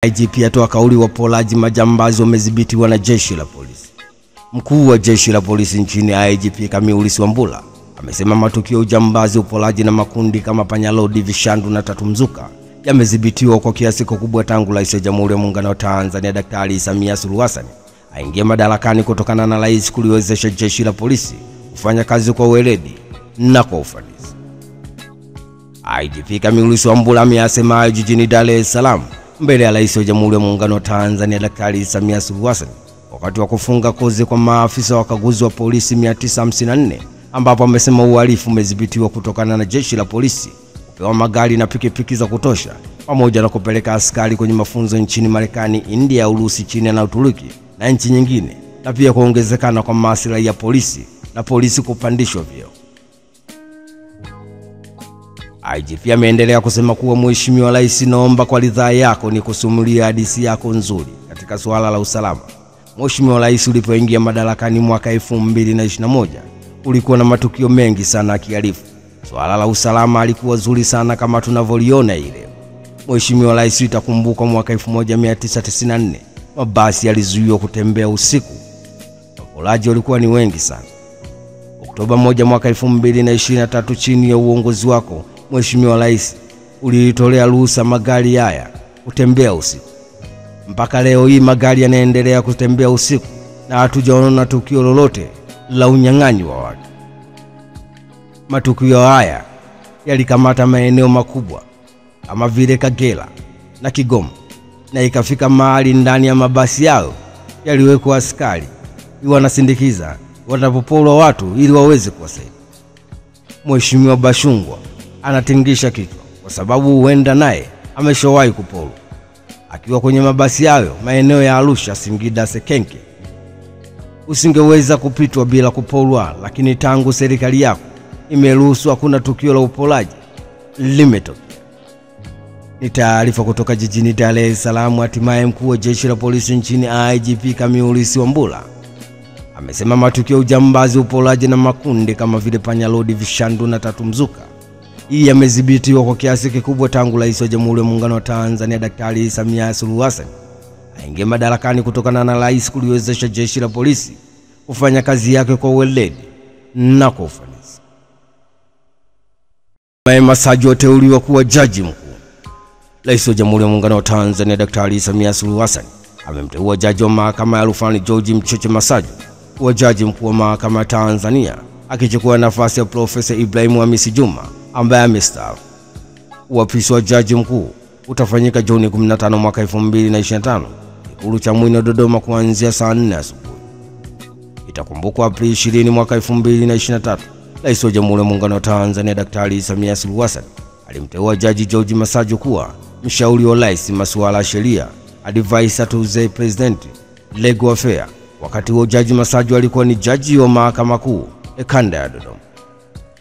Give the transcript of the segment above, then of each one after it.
IGP atoa kauli wapolaji majambazi wamedhibitiwa na jeshi la polisi. Mkuu wa jeshi la polisi nchini IGP Camillus Wambura amesema matukio ujambazi, upolaji na makundi kama panyalodi, vishandu na tatumzuka yamedhibitiwa kwa kiasi kikubwa tangu Rais wa Jamhuri ya Muungano wa Tanzania Daktari Samia Suluhu Hassan aingie madarakani, kutokana na rais kuliwezesha jeshi la polisi kufanya kazi kwa weledi na kwa ufanisi. IGP Camillus Wambura amesema jijini Dar es Salaam mbele ya Rais wa Jamhuri ya Muungano wa Tanzania Daktari Samia Suluhu Hassan wakati wa kufunga kozi kwa maafisa wakaguzi wa polisi 954, ambapo amesema uhalifu umedhibitiwa kutokana na jeshi la polisi kupewa magari na pikipiki za kutosha, pamoja na kupeleka askari kwenye mafunzo nchini Marekani, India, Urusi, China na Uturuki na nchi nyingine, na pia kuongezekana kwa maslahi ya polisi na polisi kupandishwa vyeo. IGP ameendelea kusema kuwa Mheshimiwa Rais, naomba kwa ridhaa yako ni kusimulia hadithi yako nzuri katika suala la usalama. Mheshimiwa Rais, ulipoingia madarakani mwaka 2021 kulikuwa na matukio mengi sana ya kihalifu. Suala la usalama alikuwa zuri sana kama tunavyoliona ile. Mheshimiwa Rais, itakumbuka mwaka 1994 mabasi yalizuiwa kutembea usiku. Wapolaji walikuwa ni wengi sana. Oktoba 1 mwaka 2023 chini ya uongozi wako Mheshimiwa Rais, ulitolea ruhusa magari haya kutembea usiku. Mpaka leo hii magari yanaendelea kutembea usiku na hatujaona tukio lolote la unyang'anyi wa watu. Matukio haya yalikamata maeneo makubwa kama vile Kagera na Kigoma, na ikafika mahali ndani ya mabasi yao yaliwekwa askari wanasindikiza wanapoporwa watu ili waweze kuwasaidia. Mheshimiwa Bashungwa anatingisha kichwa kwa sababu huenda naye ameshawahi kuporwa akiwa kwenye mabasi hayo maeneo ya Arusha, Singida, Sekenke. Usingeweza kupitwa bila kuporwa, lakini tangu serikali yako imeruhusu hakuna tukio la upolaji limetokea. Ni taarifa kutoka jijini Dar es Salaam. Hatimaye mkuu wa jeshi la polisi nchini IGP Camillus Wambura amesema matukio ujambazi, upolaji na makundi kama vile panyalodi, vishandu na tatumzuka hii yamedhibitiwa kwa kiasi kikubwa tangu Rais wa Jamhuri ya Muungano wa Tanzania Daktari Samia Suluhu Hassan aingie madarakani, kutokana na rais kuliwezesha jeshi la polisi kufanya kazi yake kwa weledi na kwa ufanisi. Masaji wateuliwa kuwa jaji mkuu. Rais wa Jamhuri ya Muungano wa Tanzania Daktari Samia Suluhu Hassan amemteua jaji wa mahakama ya rufani George Mcheche Masaju kuwa jaji mkuu wa mahakama ya Tanzania, akichukua nafasi ya Profesa Ibrahim Hamisi Juma ambaye amestaafu. Uapisho wa jaji mkuu utafanyika Juni 15 mwaka 2025 Ikulu Chamwino, Dodoma, kuanzia saa 4 asubuhi. Itakumbukwa Aprili 20 mwaka 2023 Rais wa Jamhuri ya Muungano wa Tanzania Daktari Samia Suluhu Hassan alimteua jaji George Masaju kuwa mshauri wa rais masuala ya sheria, advisor to the president legal affair. Wakati huo jaji Masaju alikuwa ni jaji wa mahakama kuu kanda ya Dodoma.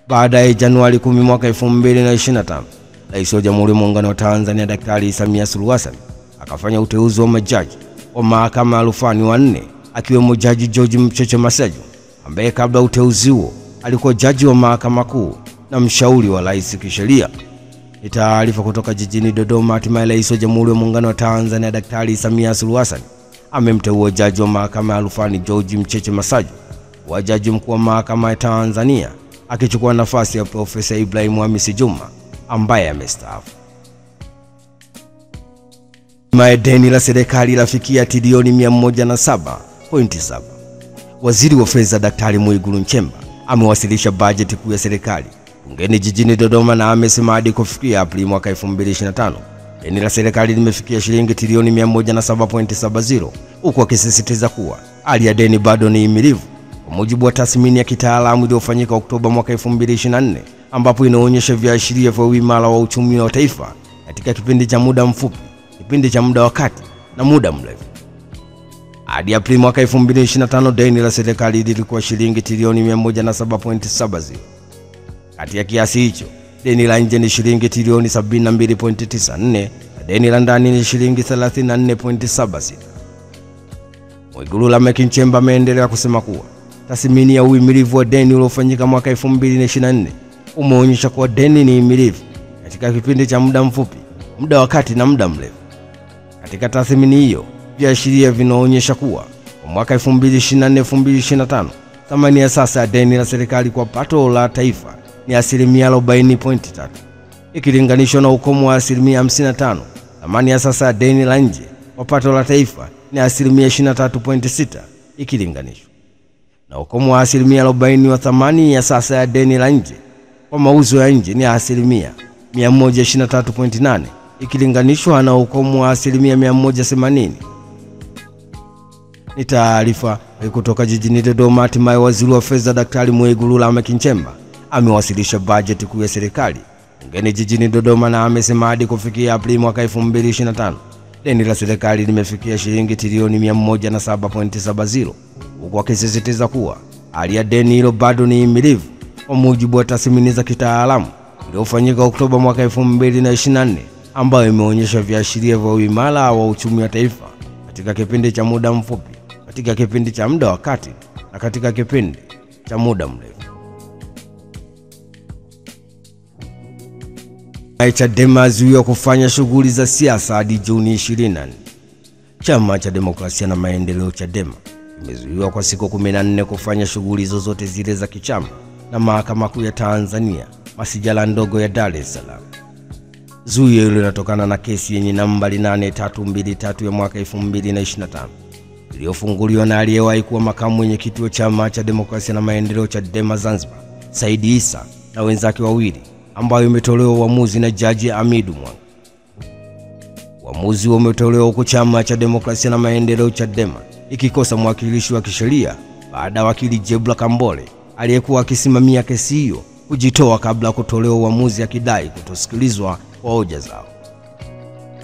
Baadaye Januari 10 mwaka 2025 Rais wa Jamhuri ya Muungano wa Tanzania Daktari Samia Suluhu Hassan akafanya uteuzi wa majaji wa mahakama ya rufani wanne, akiwemo jaji George Mcheche Masaju ambaye kabla uteuzi huo alikuwa jaji wa mahakama kuu na mshauri wa rais kisheria. Ni taarifa kutoka jijini Dodoma. Hatimaye Rais wa Jamhuri ya Muungano wa Tanzania Daktari Samia Suluhu Hassan amemteua jaji wa mahakama ya rufani George Mcheche Masaju wa jaji mkuu wa mahakama ya Tanzania, akichukua nafasi ya Profesa Ibrahim Hamisi Juma ambaye amestaafu. Deni la serikali lafikia trilioni 107.7. Waziri wa Fedha Daktari Mwigulu Nchemba amewasilisha bajeti kuu ya serikali bungeni jijini Dodoma, na amesema hadi kufikia Aprili mwaka 2025 deni la serikali limefikia shilingi trilioni 107.70, huku akisisitiza kuwa hali ya deni bado ni himilivu kwa mujibu wa tathmini ya kitaalamu iliyofanyika Oktoba mwaka 2024, ambapo inaonyesha viashiria vya uimara wa uchumi wa taifa katika kipindi cha muda mfupi, kipindi cha muda wa kati na muda mrefu. Hadi Aprili mwaka 2025 deni la serikali lilikuwa shilingi trilioni 107.70. Kati ya kiasi hicho, deni la nje ni shilingi trilioni 72.94 na deni la ndani ni shilingi 34.76. Mwigulu Lameck Nchemba ameendelea kusema kuwa tathmini ya uhimilivu wa deni uliofanyika mwaka 2024 umeonyesha kuwa deni ni himilivu katika kipindi cha muda mfupi, muda wa kati na muda mrefu. Katika tathmini hiyo, viashiria vinaonyesha kuwa kwa mwaka 2024-2025 thamani ya sasa ya deni la serikali kwa pato la taifa ni 40.3%. Ikilinganishwa na ukomo wa 55%, thamani ya sasa ya deni la nje kwa pato la taifa ni 23.6% ikilinganishwa na ukomo wa 40% wa thamani ya sasa ya deni la nje kwa mauzo ya nje ni 123.8% ikilinganishwa na ukomo wa 180%. Ni taarifa kutoka jijini Dodoma. Hatimaye waziri wa fedha Daktari Mwigulu Lameck Nchemba amewasilisha bajeti kuu ya serikali bungeni jijini Dodoma, na amesema hadi kufikia Aprili mwaka 2025 deni la serikali limefikia shilingi trilioni 107.70, huku akisisitiza kuwa hali ya deni hilo bado ni himilivu kwa mujibu wa tathmini za kitaalamu iliyofanyika Oktoba mwaka 2024, ambayo imeonyesha viashiria vya uimara wa uchumi wa taifa katika kipindi cha muda mfupi, katika kipindi cha muda wa kati na katika kipindi cha muda mrefu. Chadema zuia kufanya shughuli za siasa hadi Juni 24. Chama cha Demokrasia na Maendeleo Chadema kimezuiwa kwa siku 14 kufanya shughuli zozote zile za kichama na Mahakama Kuu ya Tanzania masijala ndogo ya Dar es Salaam. Zuio hilo linatokana na kesi yenye nambari 8323 ya mwaka 2025 iliyofunguliwa na aliyewahi kuwa makamu mwenyekiti wa Chama cha Demokrasia na Maendeleo Chadema Zanzibar, Saidi Issa, na wenzake wawili, ambayo imetolewa uamuzi na Jaji Amidu Mwanga. Uamuzi umetolewa huko Chama cha Demokrasia na Maendeleo Chadema ikikosa mwakilishi wa kisheria baada ya wakili Jebla Kambole aliyekuwa akisimamia kesi hiyo kujitoa kabla kutolewa uamuzi akidai kutosikilizwa kwa hoja zao.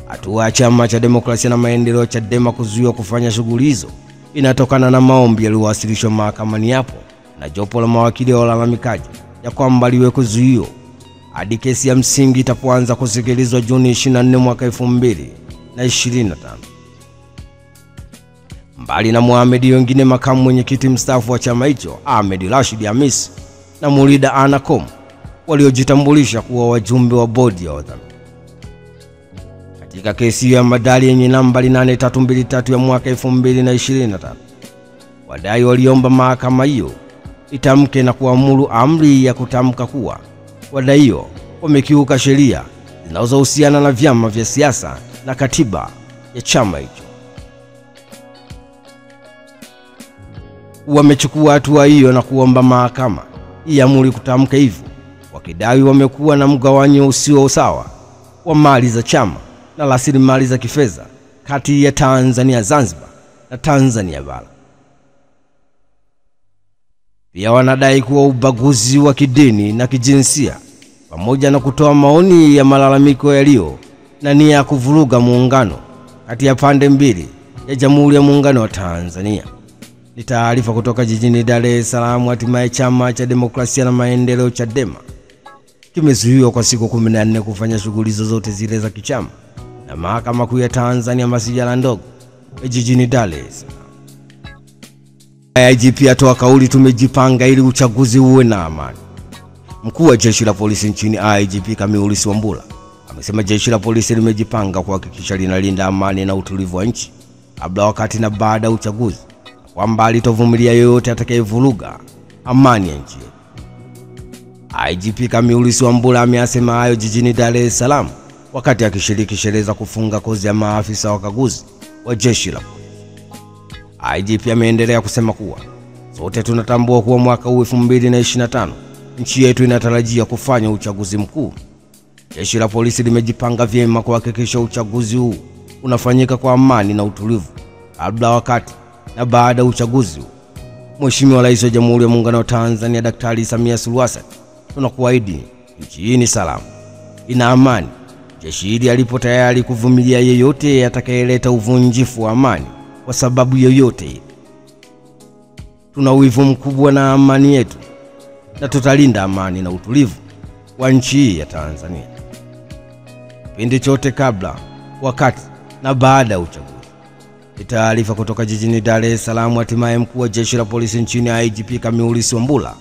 Hatua ya Chama cha Demokrasia na Maendeleo Chadema kuzuiwa kufanya shughuli hizo inatokana na maombi yaliyowasilishwa mahakamani hapo na jopo la mawakili wa walalamikaji ya kwamba liwekwe zuio hadi kesi ya msingi itapoanza kusikilizwa Juni 24 mwaka 2025. Mbali na Mohamed, wengine makamu mwenyekiti mstaafu wa chama hicho Ahmed Rashid Hamis na Murida Anakom waliojitambulisha kuwa wajumbe wa bodi ya wadhamini. Katika kesi ya madai yenye nambari 8323 ya mwaka 2025, wadai waliomba mahakama hiyo itamke na kuamuru amri ya kutamka kuwa wadai hiyo wamekiuka sheria zinazohusiana na vyama vya siasa na katiba ya chama hicho. Wamechukua hatua hiyo na kuomba mahakama iamuru kutamka hivyo, wakidai wamekuwa na mgawanyo usio sawa wa mali za chama na rasilimali za kifedha kati ya Tanzania Zanzibar na Tanzania bara. Pia wanadai kuwa ubaguzi wa kidini na kijinsia pamoja na kutoa maoni ya malalamiko yaliyo na nia ya kuvuruga muungano kati ya pande mbili ya Jamhuri ya Muungano wa Tanzania. Ni taarifa kutoka jijini Dar es Salaam. Hatimaye Chama cha Demokrasia na Maendeleo Chadema kimezuiwa kwa siku 14 kufanya shughuli zozote zile za kichama na Mahakama Kuu ya Tanzania masijala ndogo jijini Dar es Salaam. IGP atoa kauli, tumejipanga ili uchaguzi uwe na amani. Mkuu wa Jeshi la Polisi nchini IGP Camillus Wambura amesema jeshi la polisi limejipanga kuhakikisha linalinda amani na utulivu wa nchi kabla, wakati na baada ya uchaguzi, kwamba alitovumilia yoyote atakayevuruga amani ya nchi. IGP Camillus Wambura amesema hayo jijini Dar es Salaam wakati akishiriki sherehe za kufunga kozi ya maafisa wakaguzi wa jeshi la polisi. IGP ameendelea kusema kuwa sote tunatambua kuwa mwaka 2025 nchi yetu inatarajia kufanya uchaguzi mkuu. Jeshi la polisi limejipanga vyema kuhakikisha uchaguzi huu unafanyika kwa amani na utulivu kabla, wakati na baada ya uchaguzi. Mheshimiwa Rais wa Jamhuri ya Muungano wa Tanzania Daktari Samia Suluhu Hassan, tunakuahidi nchi hii ni salama, ina amani. Jeshi hili alipo tayari kuvumilia yeyote atakayeleta uvunjifu wa amani kwa sababu yoyote ile. Tuna wivu mkubwa na amani yetu na tutalinda amani na utulivu wa nchi hii ya Tanzania kipindi chote kabla, wakati na baada ya uchaguzi. Taarifa kutoka jijini Dar es Salaam. Hatimaye mkuu wa jeshi la polisi nchini IGP Camillus Wambura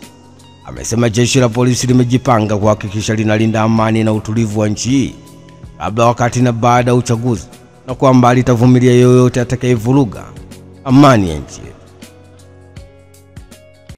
amesema jeshi la polisi limejipanga kuhakikisha linalinda amani na utulivu wa nchi hii kabla, wakati na baada ya uchaguzi, na kwamba alitavumilia yoyote atakayevuruga amani ya nchi.